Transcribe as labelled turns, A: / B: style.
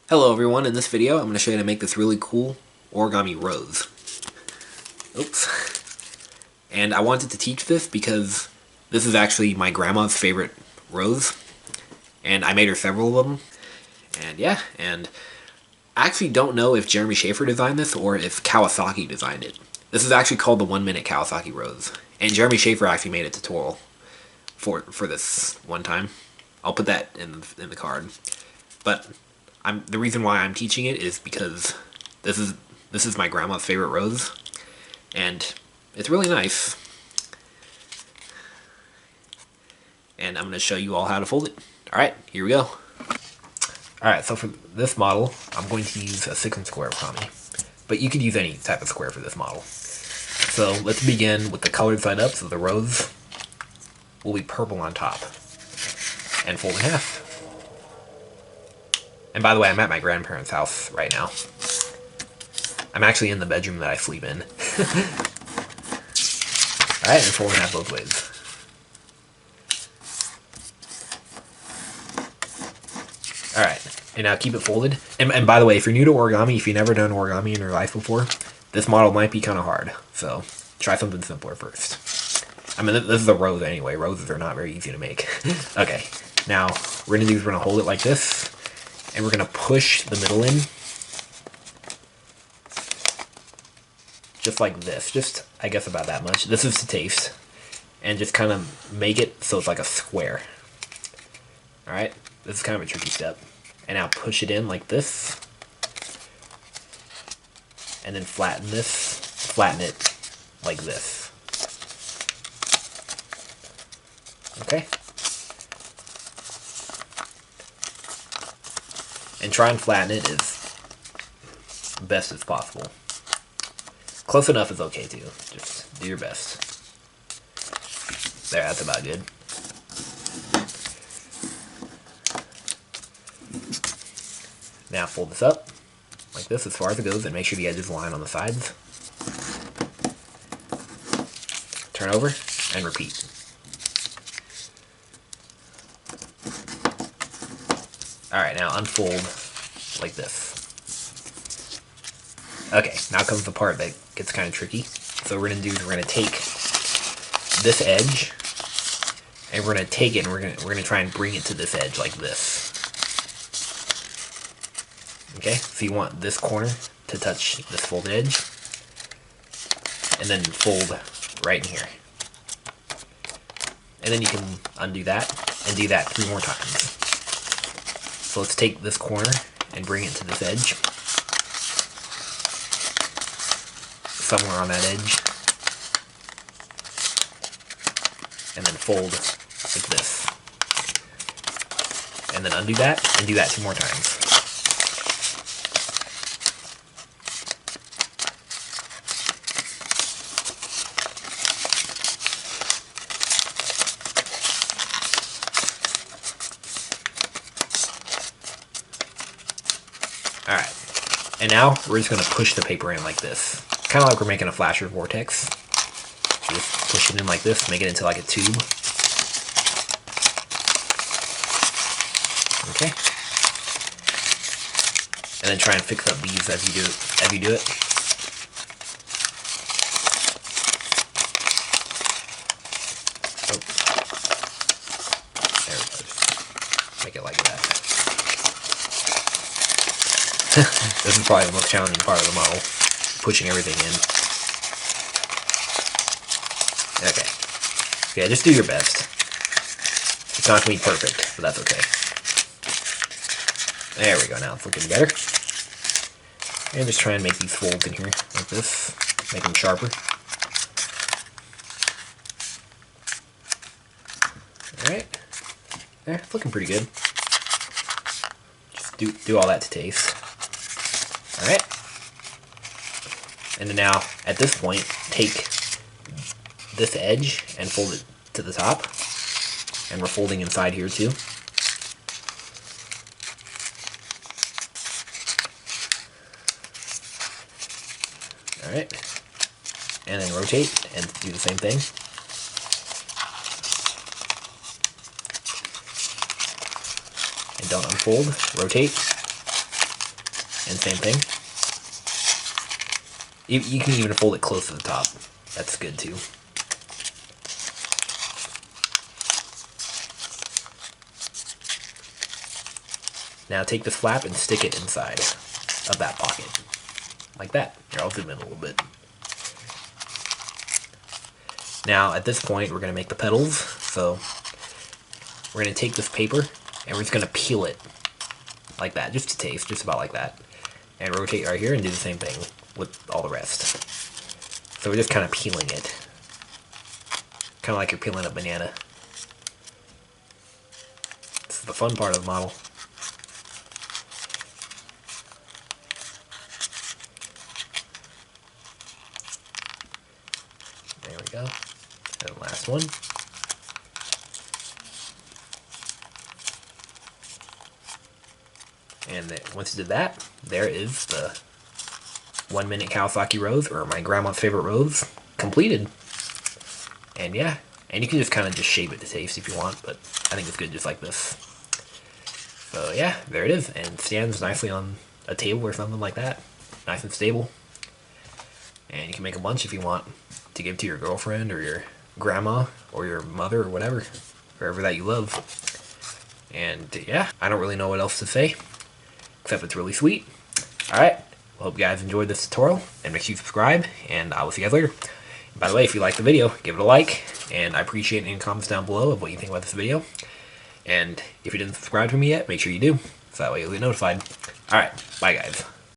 A: Hello everyone, in this video I'm going to show you how to make this really cool origami rose. Oops. And I wanted to teach this because this is actually my grandma's favorite rose, and I made her several of them. And yeah, and I actually don't know if Jeremy Schaefer designed this or if Kawasaki designed it. This is actually called the 1 Minute Kawasaki Rose, and Jeremy Schaefer actually made a tutorial for this one time. I'll put that in the card. But the reason why I'm teaching it is because this is my grandma's favorite rose, and it's really nice. And I'm going to show you all how to fold it. Alright, here we go. Alright, so for this model, I'm going to use a 6-inch square Origami. But you could use any type of square for this model. So let's begin with the colored side up, so the rose will be purple on top. And fold in half. And by the way, I'm at my grandparents' house right now. I'm actually in the bedroom that I sleep in. Alright, and fold in half both ways. Alright, and now keep it folded. And by the way, if you're new to origami, if you've never done origami in your life before, this model might be kind of hard. So try something simpler first. I mean, this is a rose anyway. Roses are not very easy to make. Okay, now we're going to hold it like this. And we're going to push the middle in. Just like this. Just, I guess, about that much. This is to taste. And just kind of make it so it's like a square. Alright? This is kind of a tricky step. And now push it in like this. And then flatten this. Flatten it like this. Okay? And try and flatten it as best as possible. Close enough is okay too. Just do your best. There, that's about good. Now fold this up like this as far as it goes, and make sure the edges line on the sides. Turn over and repeat. Alright, now unfold like this. Okay, now comes the part that gets kind of tricky. So what we're going to do is we're going to take this edge, and we're going to take it and we're going to try and bring it to this edge like this. Okay, so you want this corner to touch this folded edge, and then fold right in here. And then you can undo that and do that 3 more times. So let's take this corner and bring it to this edge. Somewhere on that edge. And then fold like this. And then undo that and do that 2 more times. Alright, and now we're just going to push the paper in like this. Kind of like we're making a flasher vortex. Just push it in like this, make it into like a tube. Okay. And then try and fix up these as you do it. Oh. There we go. Make it like that. This is probably the most challenging part of the model, pushing everything in. Okay. Yeah, just do your best. It's not going to be perfect, but that's okay. There we go, now it's looking better. And just try and make these folds in here, like this. Make them sharper. Alright. There, it's looking pretty good. Just do all that to taste. Alright. And then now, at this point, take this edge and fold it to the top. And we're folding inside here too. Alright. And then rotate and do the same thing. And don't unfold. Rotate. And same thing. You can even fold it close to the top. That's good too. Now take this flap and stick it inside of that pocket. Like that. Here, I'll zoom in a little bit. Now, at this point, we're going to make the petals. So, we're going to take this paper, and we're just going to peel it. Like that, just to taste, just about like that. And rotate right here and do the same thing with all the rest. So we're just kind of peeling it. Kind of like you're peeling a banana. This is the fun part of the model. There we go. And the last one. And then once you did that, there is the 1 minute Kawasaki rose, or my grandma's favorite rose, completed. And yeah, and you can just kind of just shape it to taste if you want, but I think it's good just like this. So yeah, there it is, and it stands nicely on a table or something like that. Nice and stable. And you can make a bunch if you want to give to your girlfriend or your grandma or your mother or whatever, wherever that you love. And yeah, I don't really know what else to say, except it's really sweet. Alright, well, hope you guys enjoyed this tutorial, and make sure you subscribe, and I will see you guys later. And by the way, if you liked the video, give it a like, and I appreciate any comments down below of what you think about this video. And if you didn't subscribe to me yet, make sure you do, so that way you'll get notified. Alright, bye guys.